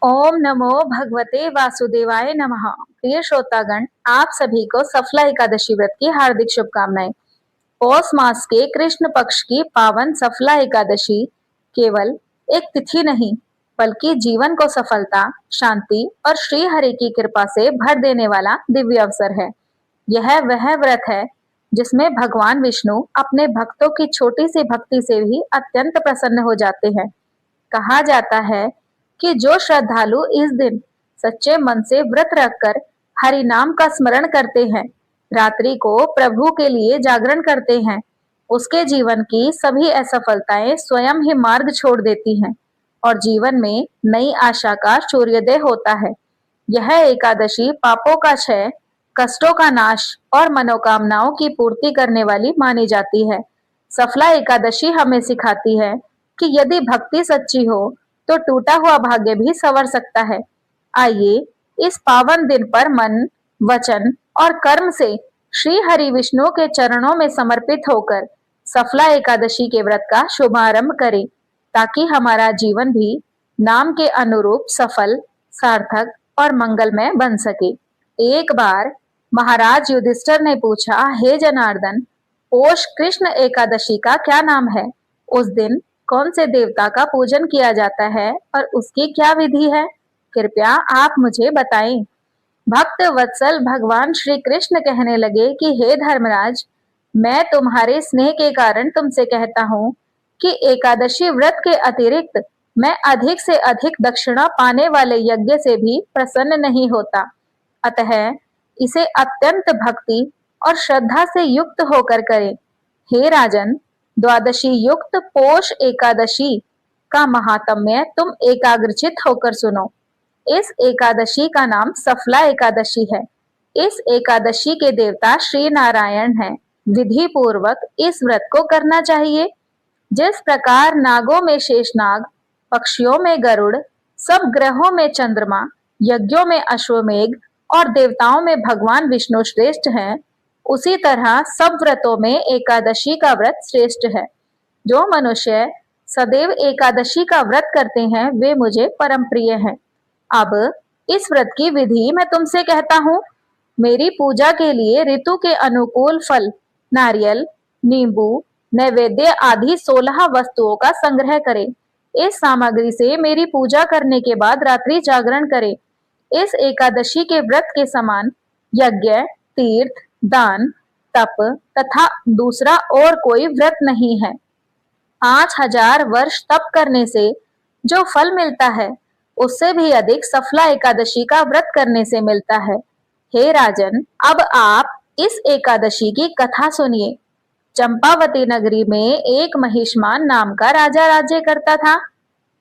ओम नमो भगवते वासुदेवाय नमः। प्रिय श्रोतागण, आप सभी को सफला एकादशी व्रत की हार्दिक शुभकामनाएं। पौष मास के कृष्ण पक्ष की पावन सफला एकादशी केवल एक तिथि नहीं, बल्कि जीवन को सफलता, शांति और श्री हरि की कृपा से भर देने वाला दिव्य अवसर है। यह वह व्रत है जिसमें भगवान विष्णु अपने भक्तों की छोटी सी भक्ति से भी अत्यंत प्रसन्न हो जाते हैं। कहा जाता है कि जो श्रद्धालु इस दिन सच्चे मन से व्रत रखकर हरि नाम का स्मरण करते हैं, रात्रि को प्रभु के लिए जागरण करते हैं, उसके जीवन की सभी असफलताएं स्वयं ही मार्ग छोड़ देती हैं और जीवन में नई आशा का सूर्योदय होता है। यह एकादशी पापों का क्षय, कष्टों का नाश और मनोकामनाओं की पूर्ति करने वाली मानी जाती है। सफला एकादशी हमें सिखाती है कि यदि भक्ति सच्ची हो तो टूटा हुआ भाग्य भी संवर सकता है। आइए इस पावन दिन पर मन, वचन और कर्म से श्री हरि विष्णु के चरणों में समर्पित होकर सफला एकादशी के व्रत का शुभारंभ करें, ताकि हमारा जीवन भी नाम के अनुरूप सफल, सार्थक और मंगलमय बन सके। एक बार महाराज युधिष्ठिर ने पूछा, हे जनार्दन, पोष कृष्ण एकादशी का क्या नाम है? उस दिन कौन से देवता का पूजन किया जाता है और उसकी क्या विधि है? कृपया आप मुझे बताएं। भक्त वत्सल भगवान श्री कृष्ण कहने लगे कि हे धर्मराज, मैं तुम्हारे स्नेह के कारण तुमसे कहता हूँ कि एकादशी व्रत के अतिरिक्त मैं अधिक से अधिक दक्षिणा पाने वाले यज्ञ से भी प्रसन्न नहीं होता। अतः इसे अत्यंत भक्ति और श्रद्धा से युक्त होकर करें। हे राजन, द्वादशी युक्त पोष एकादशी का महात्म्य तुम एकाग्रचित होकर सुनो। इस एकादशी का नाम सफला एकादशी है। इस एकादशी के देवता श्री नारायण हैं। विधि पूर्वक इस व्रत को करना चाहिए। जिस प्रकार नागों में शेषनाग, पक्षियों में गरुड़, सब ग्रहों में चंद्रमा, यज्ञों में अश्वमेघ और देवताओं में भगवान विष्णु श्रेष्ठ हैं, उसी तरह सब व्रतों में एकादशी का व्रत श्रेष्ठ है। जो मनुष्य सदैव एकादशी का व्रत करते हैं, वे मुझे परम प्रिय हैं। अब इस व्रत की विधि मैं तुमसे कहता हूँ। मेरी पूजा के लिए ऋतु के अनुकूल फल, नारियल, नींबू, नैवेद्य आदि 16 वस्तुओं का संग्रह करें। इस सामग्री से मेरी पूजा करने के बाद रात्रि जागरण करें। इस एकादशी के व्रत के समान यज्ञ, तीर्थ, दान, तप तथा दूसरा और कोई व्रत नहीं है। 5000 वर्ष तप करने से जो फल मिलता है, उससे भी अधिक सफला एकादशी का व्रत करने से मिलता है। हे राजन, अब आप इस एकादशी की कथा सुनिए। चंपावती नगरी में एक महिष्मान नाम का राजा राज्य करता था।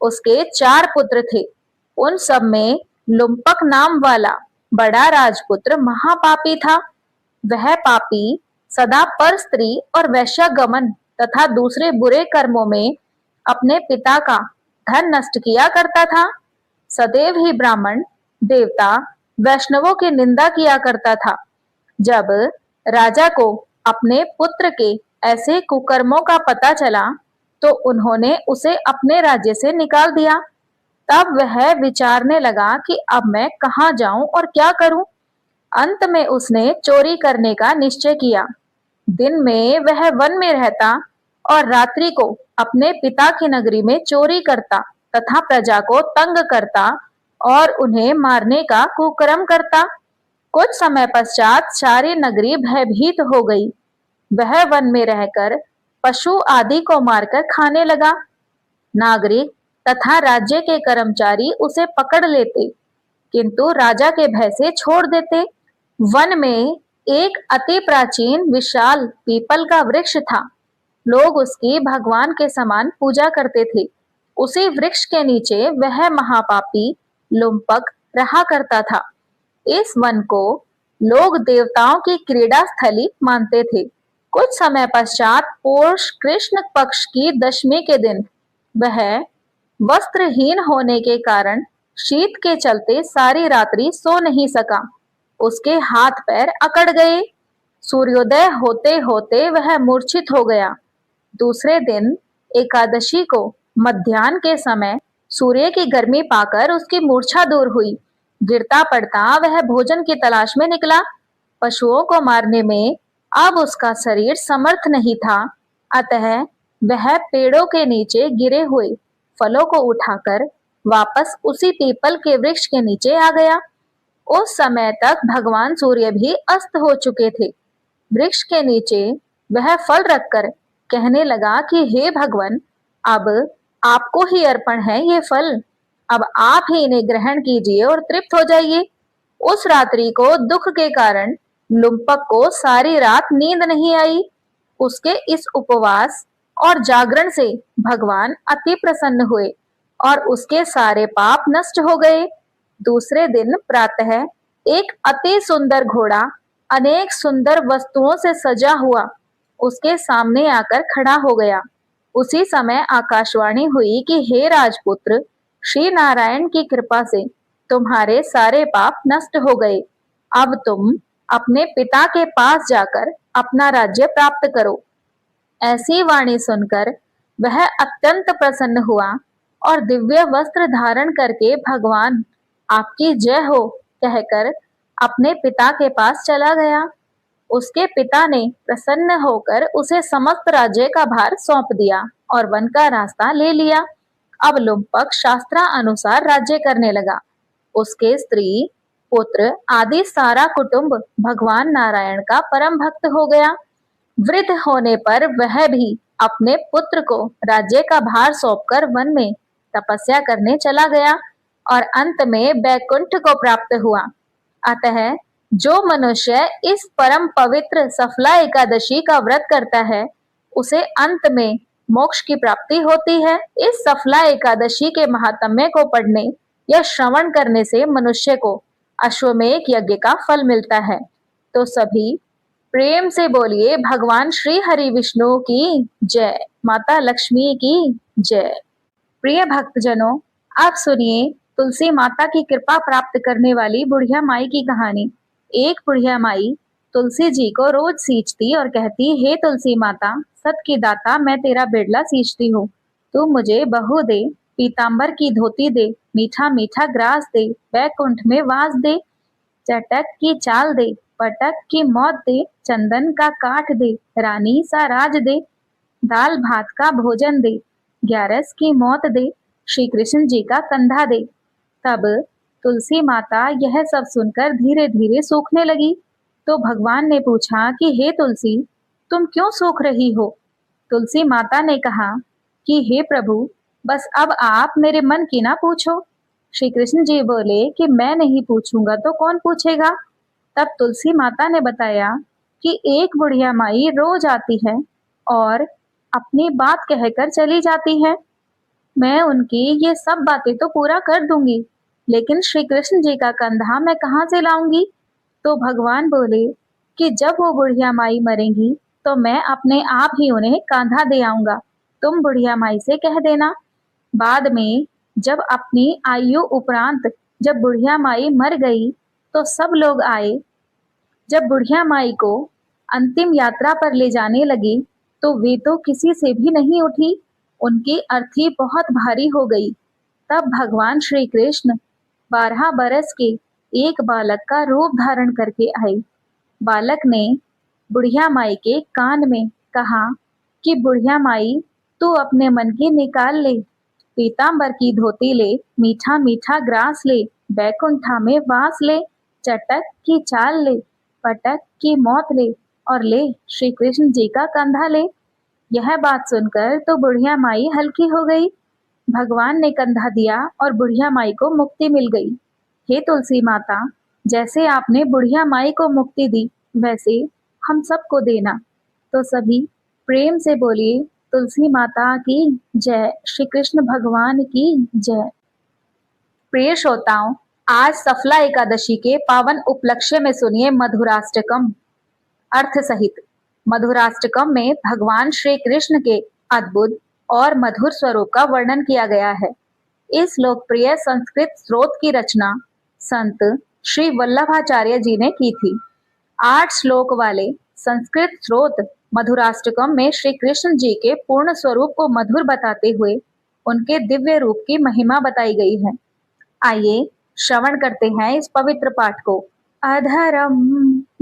उसके 4 पुत्र थे। उन सब में लुम्पक नाम वाला बड़ा राजपुत्र महापापी था। वह पापी सदा पर स्त्री और वैश्यागमन तथा दूसरे बुरे कर्मों में अपने पिता का धन नष्ट किया करता था। सदैव ही ब्राह्मण, देवता, वैष्णवों की निंदा किया करता था। जब राजा को अपने पुत्र के ऐसे कुकर्मों का पता चला, तो उन्होंने उसे अपने राज्य से निकाल दिया। तब वह विचारने लगा कि अब मैं कहाँ जाऊं और क्या करूं। अंत में उसने चोरी करने का निश्चय किया। दिन में वह वन में रहता और रात्रि को अपने पिता की नगरी में चोरी करता तथा प्रजा को तंग करता और उन्हें मारने का कुकर्म करता। कुछ समय पश्चात सारी नगरी भयभीत हो गई। वह वन में रहकर पशु आदि को मारकर खाने लगा। नागरिक तथा राज्य के कर्मचारी उसे पकड़ लेते, किंतु राजा के भय से छोड़ देते। वन में एक अति प्राचीन विशाल पीपल का वृक्ष था। लोग उसकी भगवान के समान पूजा करते थे। उसी वृक्ष के नीचे वह महापापी लुम्पक रहा करता था। इस वन को लोग देवताओं की क्रीड़ा स्थली मानते थे। कुछ समय पश्चात पोष कृष्ण पक्ष की दशमी के दिन वह वस्त्रहीन होने के कारण शीत के चलते सारी रात्रि सो नहीं सका। उसके हाथ पैर अकड़ गए। सूर्योदय होते होते वह मूर्छित हो गया। दूसरे दिन एकादशी को मध्याह्न के समय सूर्य की गर्मी पाकर उसकी मूर्छा दूर हुई। गिरता पड़ता वह भोजन की तलाश में निकला। पशुओं को मारने में अब उसका शरीर समर्थ नहीं था, अतः वह पेड़ों के नीचे गिरे हुए फलों को उठाकर वापस उसी पीपल के वृक्ष के नीचे आ गया। उस समय तक भगवान सूर्य भी अस्त हो चुके थे। वृक्ष के नीचे वह फल रखकर कहने लगा कि हे भगवान, अब आपको ही अर्पण है ये फल। अब आप ही इन्हें ग्रहण कीजिए और तृप्त हो जाइए। उस रात्रि को दुख के कारण लुम्पक को सारी रात नींद नहीं आई। उसके इस उपवास और जागरण से भगवान अति प्रसन्न हुए और उसके सारे पाप नष्ट हो गए। दूसरे दिन प्रातः एक अति सुंदर घोड़ा अनेक सुंदर वस्तुओं से सजा हुआ उसके सामने आकर खड़ा हो गया। उसी समय आकाशवाणी हुई कि हे राजपुत्र, श्री नारायण की कृपा से तुम्हारे सारे पाप नष्ट हो गए। अब तुम अपने पिता के पास जाकर अपना राज्य प्राप्त करो। ऐसी वाणी सुनकर वह अत्यंत प्रसन्न हुआ और दिव्य वस्त्र धारण करके भगवान आपकी जय हो कहकर अपने पिता के पास चला गया। उसके पिता ने प्रसन्न होकर उसे समस्त राज्य का भार सौंप दिया और वन का रास्ता ले लिया। अब लुम्पक शास्त्रा अनुसार राज्य करने लगा। उसके स्त्री, पुत्र आदि सारा कुटुंब भगवान नारायण का परम भक्त हो गया। वृद्ध होने पर वह भी अपने पुत्र को राज्य का भार सौंपकर वन में तपस्या करने चला गया और अंत में बैकुंठ को प्राप्त हुआ। अतः जो मनुष्य इस परम पवित्र सफला एकादशी का व्रत करता है, उसे अंत में मोक्ष की प्राप्ति होती है। इस सफला एकादशी के महात्म्य को पढ़ने या श्रवण करने से मनुष्य को अश्वमेध यज्ञ का फल मिलता है। तो सभी प्रेम से बोलिए भगवान श्री हरि विष्णु की जय, माता लक्ष्मी की जय। प्रिय भक्तजनों, आप सुनिए तुलसी माता की कृपा प्राप्त करने वाली बुढ़िया माई की कहानी। एक बुढ़िया माई तुलसी जी को रोज सींचती और कहती, हे तुलसी माता, सत की दाता, मैं तेरा बिड़ला सींचती हूँ। तू मुझे बहू दे, पीतांबर की धोती दे, मीठा मीठा ग्रास दे, बैकुंठ में वास दे, चटक की चाल दे, पटक की मौत दे, चंदन का काठ दे, रानी सा राज दे, दाल भात का भोजन दे, ग्यारस की मौत दे, श्री कृष्ण जी का कंधा दे। तब तुलसी माता यह सब सुनकर धीरे धीरे सूखने लगी। तो भगवान ने पूछा कि हे तुलसी, तुम क्यों सूख रही हो? तुलसी माता ने कहा कि हे प्रभु, बस अब आप मेरे मन की ना पूछो। श्री कृष्ण जी बोले कि मैं नहीं पूछूंगा तो कौन पूछेगा? तब तुलसी माता ने बताया कि एक बुढ़िया माई रोज आती है और अपनी बात कहकर चली जाती है। मैं उनकी ये सब बातें तो पूरा कर दूंगी, लेकिन श्री कृष्ण जी का कंधा मैं कहाँ से लाऊंगी? तो भगवान बोले कि जब वो बुढ़िया माई मरेंगी तो मैं अपने आप ही उन्हें कांधा दे आऊंगा। तुम बुढ़िया माई से कह देना। बाद में जब अपनी आयु उपरांत जब बुढ़िया माई मर गई तो सब लोग आए। जब बुढ़िया माई को अंतिम यात्रा पर ले जाने लगी तो वे तो किसी से भी नहीं उठी। उनकी अर्थी बहुत भारी हो गई। तब भगवान श्री कृष्ण 12 बरस के एक बालक का रूप धारण करके आए। बालक ने बुढ़िया माई के कान में कहा कि बुढ़िया माई, तू अपने मन की निकाल ले, पीतांबर की धोती ले, मीठा मीठा ग्रास ले, बैकुंठा में वास ले, चटक की चाल ले, पटक की मौत ले और ले श्री कृष्ण जी का कंधा ले। यह बात सुनकर तो बुढ़िया माई हल्की हो गई। भगवान ने कंधा दिया और बुढ़िया माई को मुक्ति मिल गई। हे तुलसी माता, जैसे आपने बुढ़िया माई को मुक्ति दी वैसे हम सबको देना। तो सभी प्रेम से बोलिए तुलसी माता की जय, श्री कृष्ण भगवान की जय। प्रिय श्रोताओं, आज सफला एकादशी के पावन उपलक्ष्य में सुनिए मधुराष्टकम अर्थ सहित। मधुराष्टकम में भगवान श्री कृष्ण के अद्भुत और मधुर स्वरूप का वर्णन किया गया है। इस लोकप्रिय संस्कृत स्रोत की रचना संत श्री वल्लभाचार्य जी ने की थी। 8 श्लोक वाले संस्कृत स्रोत मधुराष्टकम में श्री कृष्ण जी के पूर्ण स्वरूप को मधुर बताते हुए उनके दिव्य रूप की महिमा बताई गई है। आइए श्रवण करते हैं इस पवित्र पाठ को। अधरम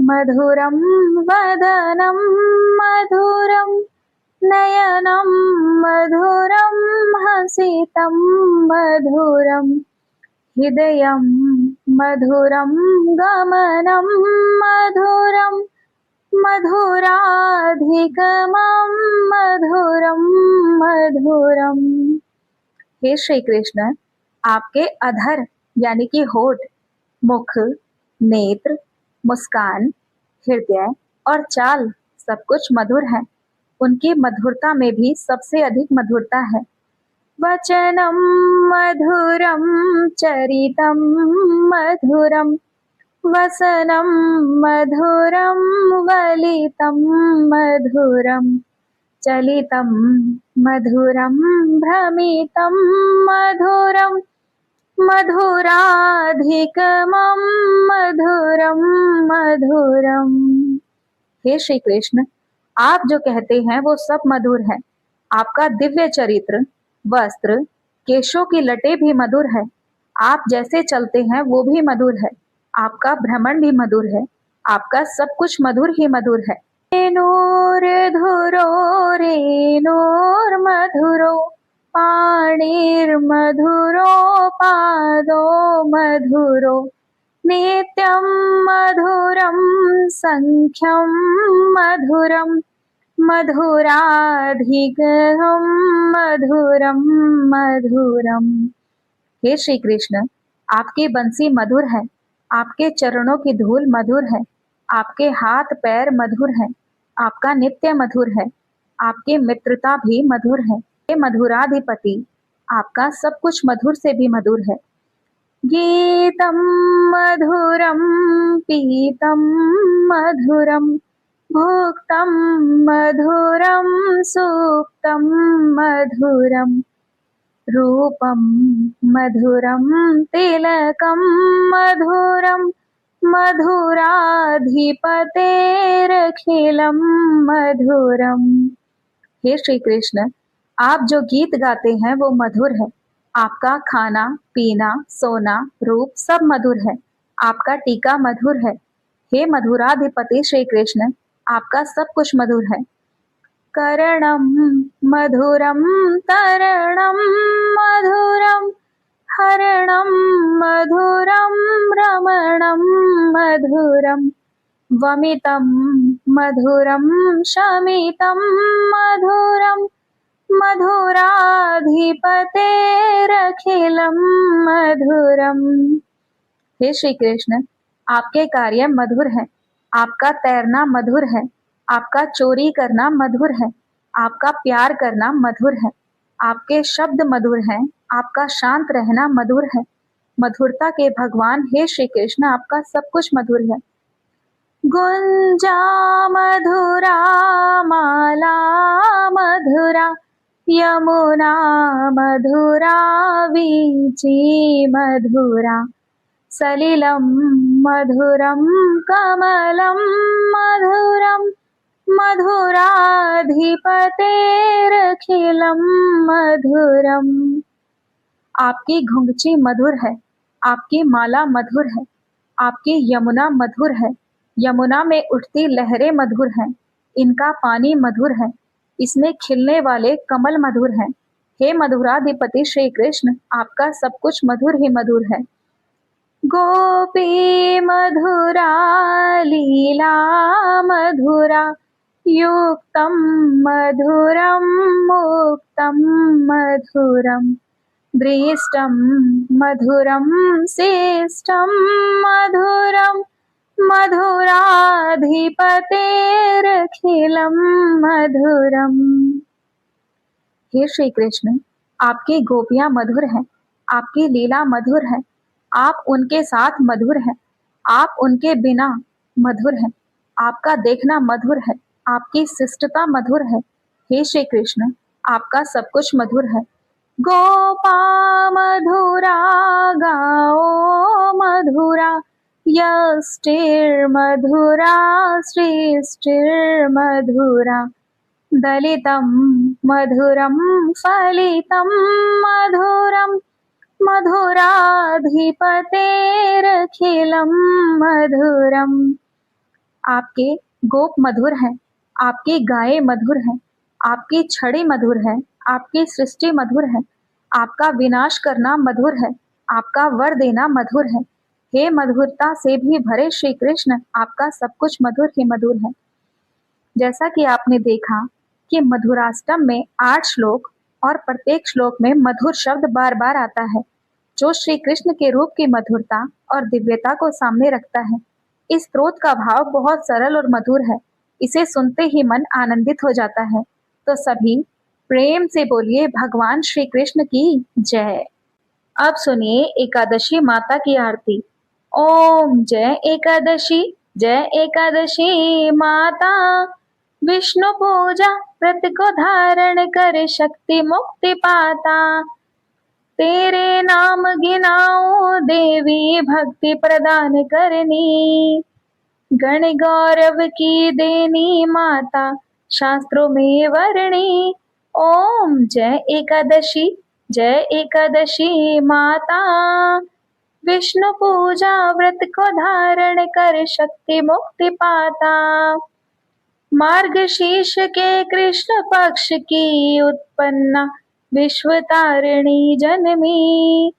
मधुरम वदनम मधुरम नयनम मधुरम हसितम मधुरम हृदयं मधुरं गमनं मधुरं मधुराधिगमं मधुरं मधुरम। हे श्री कृष्ण, आपके अधर यानी कि होठ, मुख, नेत्र, मुस्कान, हृदय और चाल सब कुछ मधुर है। उनकी मधुरता में भी सबसे अधिक मधुरता है। वचनं मधुरं चरितं मधुरं वसनं मधुरं वलितं मधुरं चलितं मधुरं भ्रमितं मधुरं मधुराधिगमं मधुरं मधुरम। हे श्री कृष्ण, आप जो कहते हैं वो सब मधुर है। आपका दिव्य चरित्र, वस्त्र, केशों की लटें भी मधुर है। आप जैसे चलते हैं वो भी मधुर है। आपका भ्रमण भी मधुर है। आपका सब कुछ मधुर ही मधुर है। रेणुर्धुरो रेणुर्मधुरो पाणिर्मधुरो पादो मधुरो नित्यं मधुरं संख्यं मधुरं मधुराधिगम मधुरम मधुरम। हे श्री कृष्ण, आपकी बंसी मधुर है। आपके चरणों की धूल मधुर है। आपके हाथ पैर मधुर है। आपका नित्य मधुर है। आपकी मित्रता भी मधुर है। हे मधुराधिपति, आपका सब कुछ मधुर से भी मधुर है। गीतम मधुरम पीतम मधुरम भुक्तं मधुरं सुप्तं मधुरं रूपं मधुरं तिलकं मधुरं मधुराधिपतेरखिलं मधुरम। हे श्री कृष्ण, आप जो गीत गाते हैं वो मधुर है। आपका खाना पीना सोना रूप सब मधुर है। आपका टीका मधुर है। हे मधुराधिपति श्री कृष्ण, आपका सब कुछ मधुर है। करणं मधुरं तरणं मधुरं हरणं मधुरं रमणं मधुरं वमितं मधुरं शमितं मधुरं मधुराधिपतेरखिलं मधुरम। हे श्री कृष्ण, आपके कार्य मधुर है। आपका तैरना मधुर है। आपका चोरी करना मधुर है। आपका प्यार करना मधुर है। आपके शब्द मधुर हैं। आपका शांत रहना मधुर है। मधुरता के भगवान हे श्री कृष्ण, आपका सब कुछ मधुर है। गुंजा मधुरा माला मधुरा यमुना मधुरा वीची मधुरा सलिलं मधुरं कमलं मधुरं मधुराधिपतेरखिलं मधुरम। आपकी घुंघची मधुर है। आपकी माला मधुर है। आपकी यमुना मधुर है। यमुना में उठती लहरें मधुर हैं। इनका पानी मधुर है। इसमें खिलने वाले कमल मधुर हैं। हे मधुराधिपति श्री कृष्ण, आपका सब कुछ मधुर ही मधुर है। गोपी मधुरा लीला मधुरा युक्तं मधुरं मुक्तं मधुरं दृष्टं मधुरं शिष्टं मधुरं मधुराधिपतेरखिलं मधुरम। हे श्री कृष्ण, आपकी गोपियां मधुर हैं। आपकी लीला मधुर है। आप उनके साथ मधुर हैं। आप उनके बिना मधुर हैं। आपका देखना मधुर है। आपकी शिष्टता मधुर है। हे श्री कृष्ण, आपका सब कुछ मधुर है। गोपा मधुरा गाओ मधुरा यष्टिर्मधुरा सृष्टिर्मधुरा दलितं मधुरं फलितं मधुरं मधुराधिपतेरखिलं मधुरम। आपके गोप मधुर हैं, आपकी गायें मधुर हैं, आपकी छड़ी मधुर है, आपकी सृष्टि मधुर है, आपका विनाश करना मधुर है, आपका वर देना मधुर है। हे मधुरता से भी भरे श्री कृष्ण, आपका सब कुछ मधुर ही मधुर है। जैसा कि आपने देखा कि मधुराष्टम में 8 श्लोक और प्रत्येक श्लोक में मधुर शब्द बार बार आता है, जो श्री कृष्ण के रूप की मधुरता और दिव्यता को सामने रखता है। इस स्तोत्र का भाव बहुत सरल और मधुर है, इसे सुनते ही मन आनंदित हो जाता है। तो सभी प्रेम से बोलिए भगवान श्री कृष्ण की जय। अब सुनिए एकादशी माता की आरती। ओम जय एकादशी माता, विष्णु पूजा व्रत को धारण कर शक्ति मुक्ति पाता। तेरे नाम गिनाओ देवी भक्ति प्रदान करनी, गण गौरव की देनी माता शास्त्रों में वर्णी। ओम जय एकादशी माता, विष्णु पूजा व्रत को धारण कर शक्ति मुक्ति पाता। मार्गशीर्ष के कृष्ण पक्ष की उत्पन्ना विश्व तारिणी जनमी,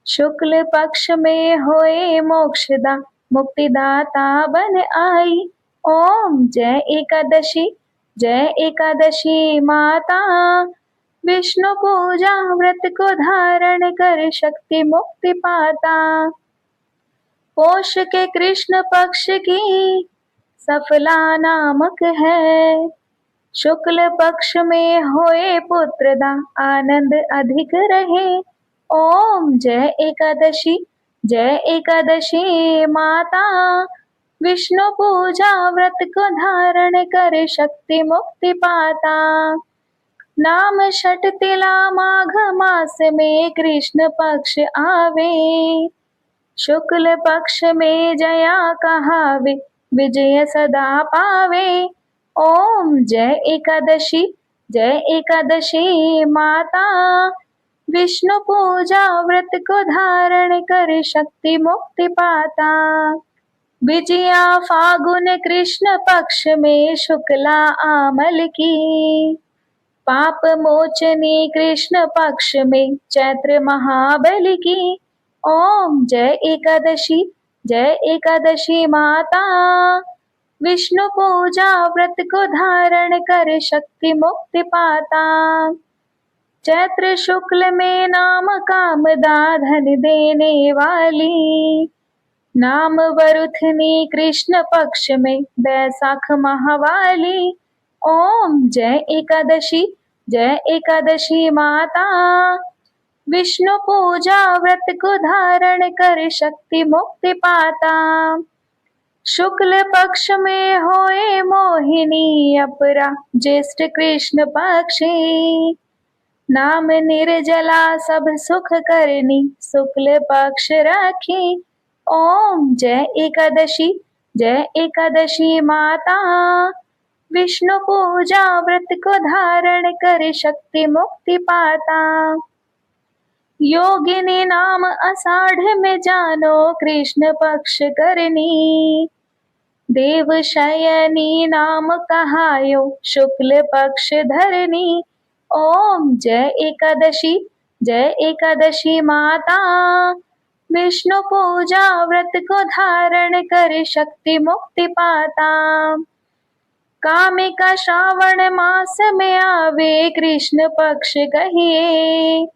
शुक्ल पक्ष में होए मोक्षदा मुक्तिदाता बन आई। ओम जय एकादशी माता, विष्णु पूजा व्रत को धारण कर शक्ति मुक्ति पाता। पोष के कृष्ण पक्ष की सफला नामक है, शुक्ल पक्ष में होए पुत्रदा आनंद अधिक रहे। ओम जय एकादशी माता, विष्णु पूजा व्रत को धारण कर शक्ति मुक्ति पाता। नाम षट तिला माघ मास में कृष्ण पक्ष आवे, शुक्ल पक्ष में जया कहावे विजय सदा पावे। ओम जय एकादशी माता, विष्णु पूजा व्रत को धारण कर शक्ति मुक्ति पाता। विजया फागुन कृष्ण पक्ष में शुक्ला आमल की, पाप मोचनी कृष्ण पक्ष में चैत्र महाबली की। ओम जय एकादशी माता, विष्णु पूजा व्रत को धारण कर शक्ति मुक्ति पाता। चैत्र शुक्ल में नाम कामदा धन देने वाली, नाम वरुथनी कृष्ण पक्ष में बैसाख महावाली। ओम जय एकादशी माता, विष्णु पूजा व्रत को धारण कर शक्ति मुक्ति पाता। शुक्ल पक्ष में होए मोहिनी अपरा ज्येष्ठ कृष्ण पक्षी, नाम निर्जला सब सुख करनी शुक्ल पक्ष रखी। ओम जय एकादशी माता, विष्णु पूजा व्रत को धारण कर शक्ति मुक्ति पाता। योगिनी नाम आषाढ़ में जानो कृष्ण पक्ष करनी, देव शयनी नाम कहायो शुक्ल पक्ष धरनी। ओम जय एकादशी माता, विष्णु पूजा व्रत को धारण कर शक्ति मुक्ति पाता। कामिका श्रावण मास में आवे कृष्ण पक्ष कहिए,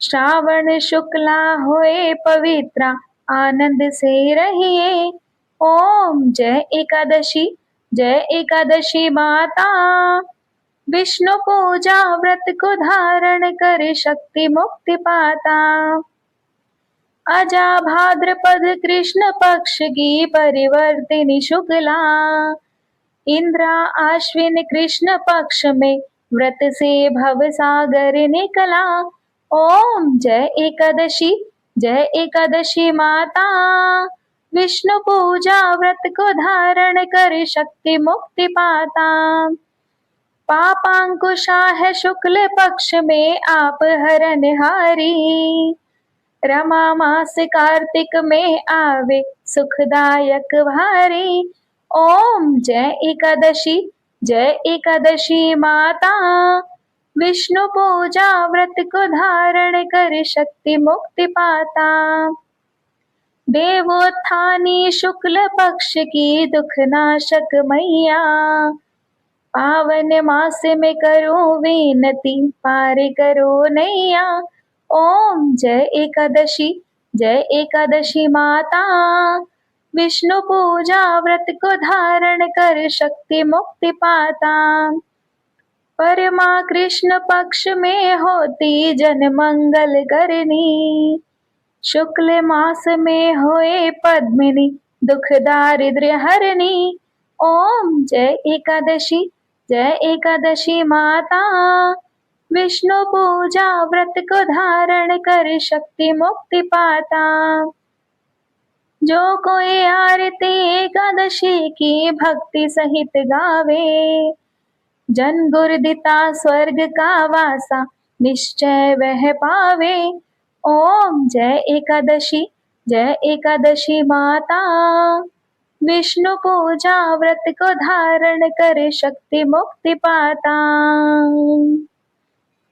श्रावण शुक्ला होए पवित्रा आनंद से रहिए। ओम जय एकादशी माता, विष्णु पूजा व्रत को धारण कर शक्ति मुक्ति पाता। अजा भाद्रपद कृष्ण पक्ष की परिवर्तिनी शुक्ला, इंद्रा आश्विन कृष्ण पक्ष में व्रत से भव सागर निकला। ओम जय एकादशी माता, विष्णु पूजा व्रत को धारण कर शक्ति मुक्ति पाता। पापांकुशा है शुक्ल पक्ष में आप हरनहारी। रमा मास कार्तिक में आवे सुखदायक भारी। ओम जय एकादशी माता। विष्णु पूजा व्रत को धारण कर शक्ति मुक्ति पाता। देवोत्थानी शुक्ल पक्ष की दुख नाशक मैया। पावन मास में करो विनती पार करो नैया। ओम जय एकादशी माता। विष्णु पूजा व्रत को धारण कर शक्ति मुक्ति पाता। परमा कृष्ण पक्ष में होती जन मंगल करनी। शुक्ल मास में होए पद्मिनी दुख दारिद्र्य हरनी। ओम जय एकादशी माता। विष्णु पूजा व्रत को धारण कर शक्ति मुक्ति पाता। जो कोई आरती एकादशी की भक्ति सहित गावे। जन गुरुदिता स्वर्ग का वासा निश्चय वह पावे। ओम जय एकादशी माता। विष्णु पूजा व्रत को धारण कर शक्ति मुक्ति पाता।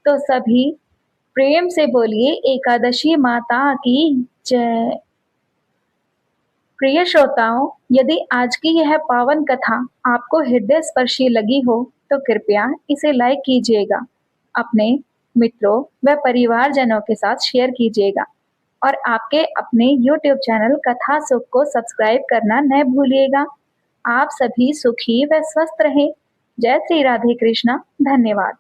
तो सभी प्रेम से बोलिए एकादशी माता की जय। प्रिय श्रोताओं, यदि आज की यह पावन कथा आपको हृदय स्पर्शी लगी हो तो कृपया इसे लाइक कीजिएगा, अपने मित्रों व परिवारजनों के साथ शेयर कीजिएगा और आपके अपने YouTube चैनल कथा सुख को सब्सक्राइब करना न भूलिएगा। आप सभी सुखी व स्वस्थ रहें। जय श्री राधे कृष्णा। धन्यवाद।